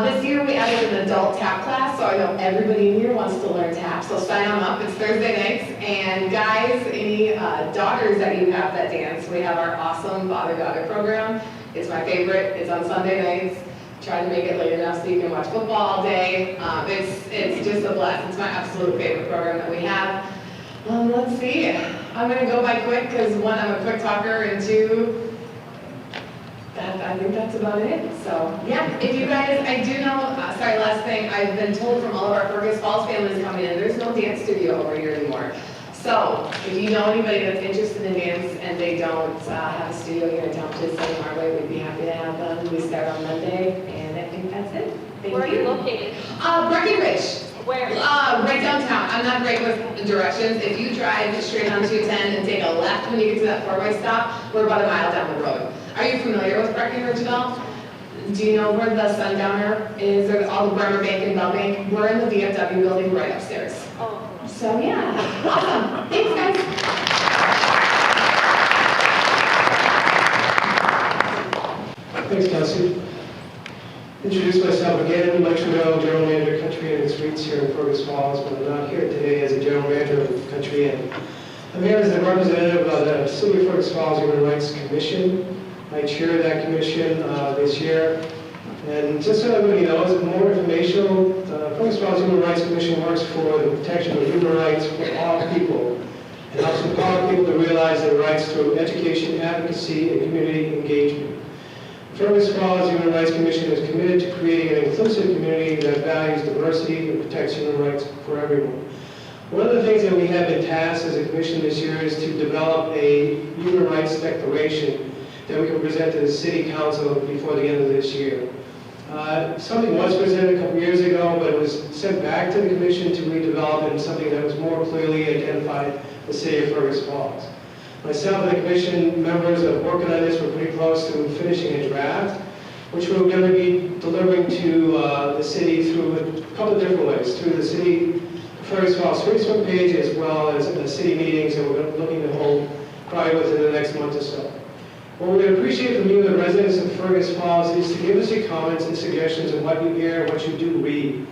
This year we added an adult tap class, so I know everybody in here wants to learn tap. app, so sign them up. It's Thursday nights. And guys, any daughters that you have that dance, we have our awesome father-daughter program. It's my favorite. It's on Sunday nights. Try to make it late enough so you can watch football all day. It's just a blast. It's my absolute favorite program that we have. Let's see. I'm going to go by quick because one, I'm a quick talker, and two, I think that's about it. So, yeah, if you guys, I do know, sorry, last thing, I've been told from all of our Fergus Falls families coming in, there's no dance studio over here anymore. So, if you know anybody that's interested in dance and they don't have a studio here in town, just send them our way. We'd be happy to have them. We start on Monday, and I think that's it. Thank Where are you located? Breckenridge. Where? Right downtown. I'm not great with directions. If you drive straight on 210 and take a left when you get to that four-way stop, we're about a mile down the road. Are you familiar with Breckenridge at all? Do you know where the Sundowner is, or all the Bremer Bank and Bell Bank? We're in the VFW building right upstairs. Oh. So yeah, awesome. Thanks, guys. Thanks, Kelsey. Introduce myself again, Mike Trudeau, General Manager of Country Inn and Suites here in Fergus Falls, but I'm not here today as a General Manager of Country Inn. I'm here as the representative of the City of Fergus Falls Human Rights Commission. I chair that commission this year. And just so everybody knows, more informational, the Fergus Falls Human Rights Commission works for the protection of human rights for all people and helps empower people to realize their rights through education, advocacy, and community engagement. Fergus Falls Human Rights Commission is committed to creating an inclusive community that values diversity and protects human rights for everyone. One of the things that we have been tasked as a commission this year is to develop a human rights declaration that we can present to the City Council before the end of this year. Something was presented a couple years ago, but it was sent back to the commission to redevelop into something that was more clearly identified the City of Fergus Falls. Myself and the commission members are working on this. We're pretty close to finishing a draft, which we're going to be delivering to the city through a couple of different ways, through the City Fergus Falls Facebook page as well as the city meetings that we're looking to hold probably within the next month or so. What we appreciate from you, the residents of Fergus Falls, is to give us your comments and suggestions of what you hear and what you do read.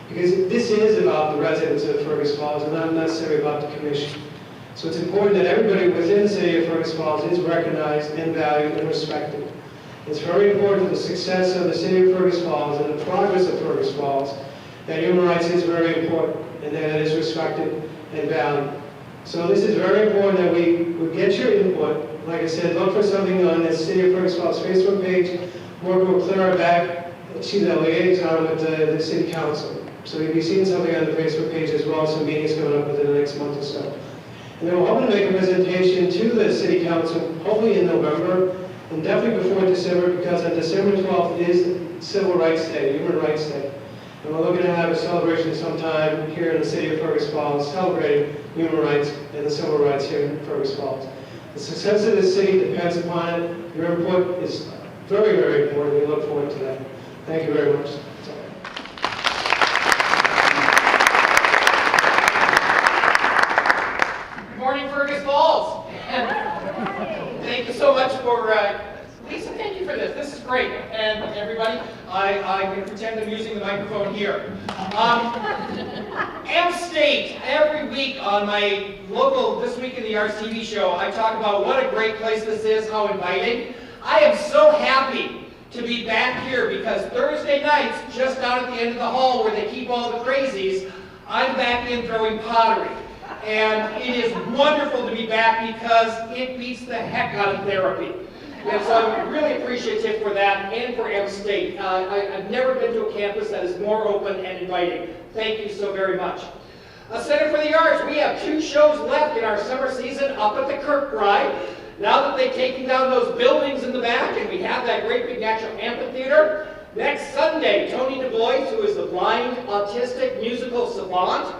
Because this is about the residents of Fergus Falls and not necessarily about the commission. So it's important that everybody within the City of Fergus Falls is recognized and valued and respected. It's very important to the success of the City of Fergus Falls and the progress of Fergus Falls that human rights is very important and that it is respected and valued. So this is very important that we get your input. Like I said, look for something on the City of Fergus Falls Facebook page. Work with Clara back. She's a liaison with the City Council. So you'll be seeing something on the Facebook page as well as some meetings coming up within the next month or so. And then we're hoping to make a presentation to the City Council, hopefully in November, and definitely before December, because on December 12th is Civil Rights Day, Human Rights Day. And we're looking to have a celebration sometime here in the City of Fergus Falls, celebrating human rights and the civil rights here in Fergus Falls. The success of this city depends upon it. Your input is very, very important. We look forward to that. Thank you very much. Good morning, Fergus Falls. Thank you so much for, Lisa, thank you for this. This is great. And everybody, I'm going to pretend I'm using the microphone here. Am State, every week on my local This Week in the Arts TV show, I talk about what a great place this is, how inviting. I am so happy to be back here because Thursday nights, just down at the end of the hall where they keep all the crazies, I'm back in throwing pottery. And it is wonderful to be back because it beats the heck out of therapy. And so I'm really appreciative for that and for M State. I've never been to a campus that is more open and inviting. Thank you so very much. Center for the Arts, we have 2 shows left in our summer season up at the Kirkbride. Now that they've taken down those buildings in the back and we have that great big natural amphitheater, next Sunday, Tony DeBlois, who is the blind autistic musical savant,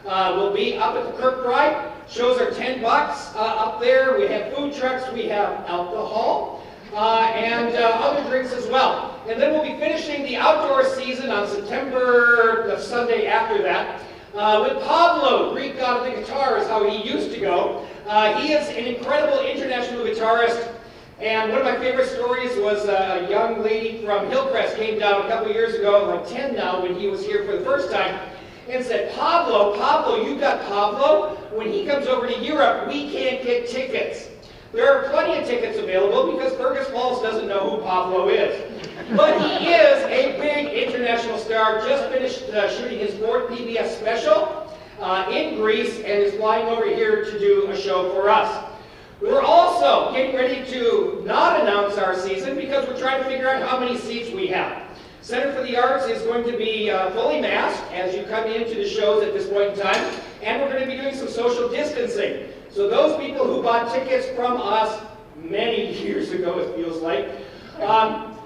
will be up at the Kirkbride. Shows are $10 up there. We have food trucks, we have alcohol, and other drinks as well. And then we'll be finishing the outdoor season on September, the Sunday after that, with Pablo, Greek god of the guitar is how he used to go. He is an incredible international guitarist, and one of my favorite stories was a young lady from Hillcrest came down a couple years ago, like 10 now, when he was here for the first time, and said, Pablo, got Pablo. When he comes over to Europe, we can't get tickets. There are plenty of tickets available because Fergus Falls doesn't know who Pablo is. But he is a big international star, just finished shooting his 4th PBS special in Greece and is flying over here to do a show for us. We're also getting ready to not announce our season because we're trying to figure out how many seats we have. Center for the Arts is going to be fully masked as you come into the shows at this point in time, and we're going to be doing some social distancing. So those people who bought tickets from us many years ago, it feels like,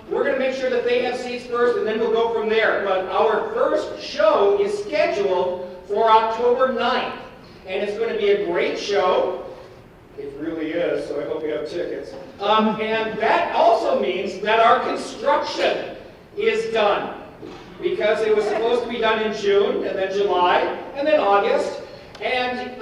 we're going to make sure that they have seats first, and then we'll go from there. But our first show is scheduled for October 9th, and it's going to be a great show. It really is, so I hope you have tickets. And that also means that our construction is done, because it was supposed to be done in June, and then July, and then August. And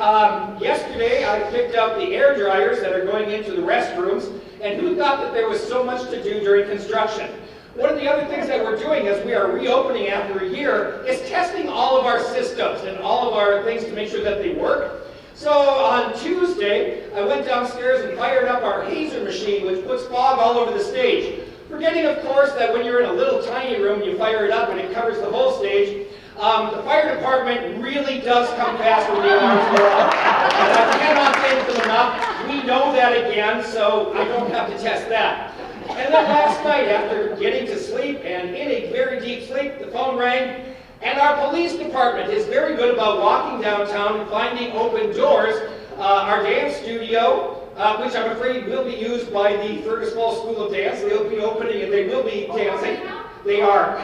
yesterday I picked up the air dryers that are going into the restrooms, and who thought that there was so much to do during construction? One of the other things that we're doing as we are reopening after a year is testing all of our systems and all of our things to make sure that they work. So on Tuesday, I went downstairs and fired up our hazer machine, which puts fog all over the stage. Forgetting, of course, that when you're in a little tiny room, you fire it up and it covers the whole stage. The fire department really does come fast when the alarms go off. And I cannot thank them enough. We know that again, so I don't have to test that. And then last night, after getting to sleep and in a very deep sleep, the phone rang. And our police department is very good about walking downtown and finding open doors. Our dance studio, which I'm afraid will be used by the Fergus Falls School of Dance. They'll be opening and they will be dancing. They are.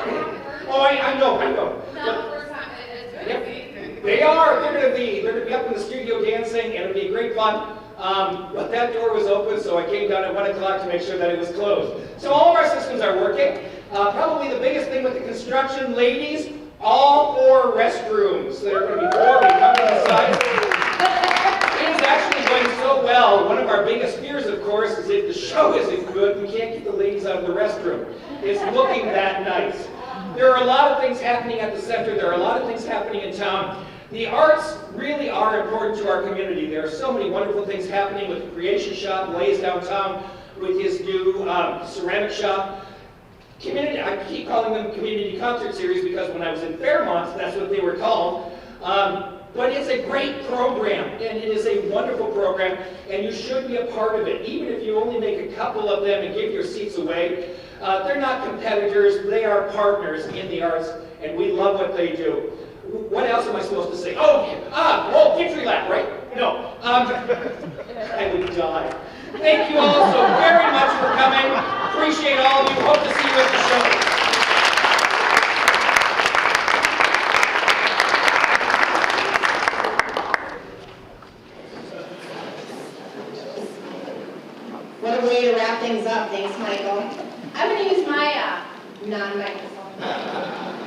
Oh, I know. Yep. They are. They're going to be up in the studio dancing, and it'll be great fun. But that door was open, so I came down at 1 o'clock to make sure that it was closed. So all of our systems are working. Probably the biggest thing with the construction, ladies, all 4 restrooms. There are going to be 4. They come to the side. It is actually going so well. One of our biggest fears, of course, is if the show isn't good, we can't get the ladies out of the restroom. It's looking that nice. There are a lot of things happening at the center. There are a lot of things happening in town. The arts really are important to our community. There are so many wonderful things happening with the Creation Shop, Blaze downtown, with his new ceramic shop. I keep calling them community concert series because when I was in Fairmont, that's what they were called. But it's a great program, and it is a wonderful program, and you should be a part of it, even if you only make a couple of them and give your seats away. They're not competitors, they are partners in the arts, and we love what they do. What else am I supposed to say? Victory lap, right? No. I would die. Thank you all so very much for coming. Appreciate all of you. Hope to see you at the show. What a way to wrap things up. Thanks, Michael. I'm going to use my non-microphone.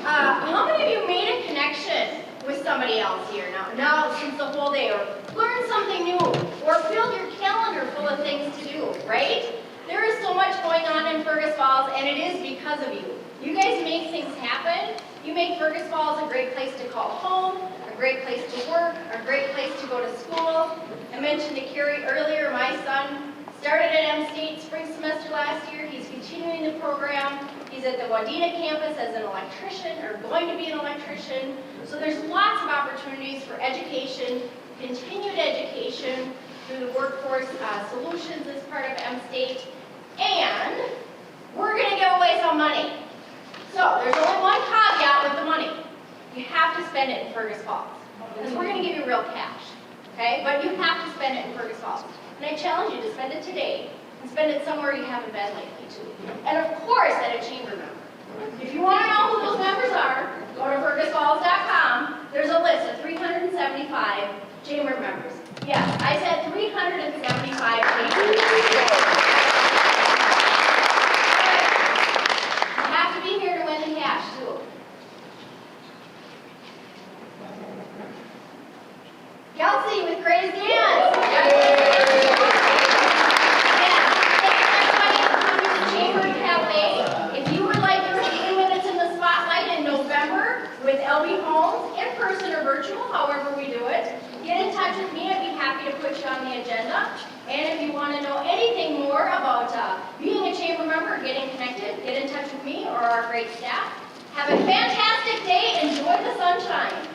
How many of you made a connection with somebody else here now since the whole day, or learned something new, or filled your calendar full of things to do, right? There is so much going on in Fergus Falls, and it is because of you. You guys make things happen. You make Fergus Falls a great place to call home, a great place to work, a great place to go to school. I mentioned to Carrie earlier, my son started at M State spring semester last year. He's continuing the program. He's at the Wadena campus as an electrician, or going to be an electrician. So there's lots of opportunities for education, continued education through the workforce solutions as part of M State. And we're going to give away some money. So there's only one caveat with the money. You have to spend it in Fergus Falls, because we're going to give you real cash. Okay? But you have to spend it in Fergus Falls. And I challenge you to spend it today and spend it somewhere you haven't been lately too. And of course at a chamber member. If you want to know who those members are, go to fergusfalls.com. There's a list of 375 chamber members. Yes, I said 375 chamber members. You have to be here to win the cash too. Kelsey with Crazy Dance. With LB Homes, in person or virtual, however we do it. me or our great staff. Have a fantastic day. Enjoy the sunshine.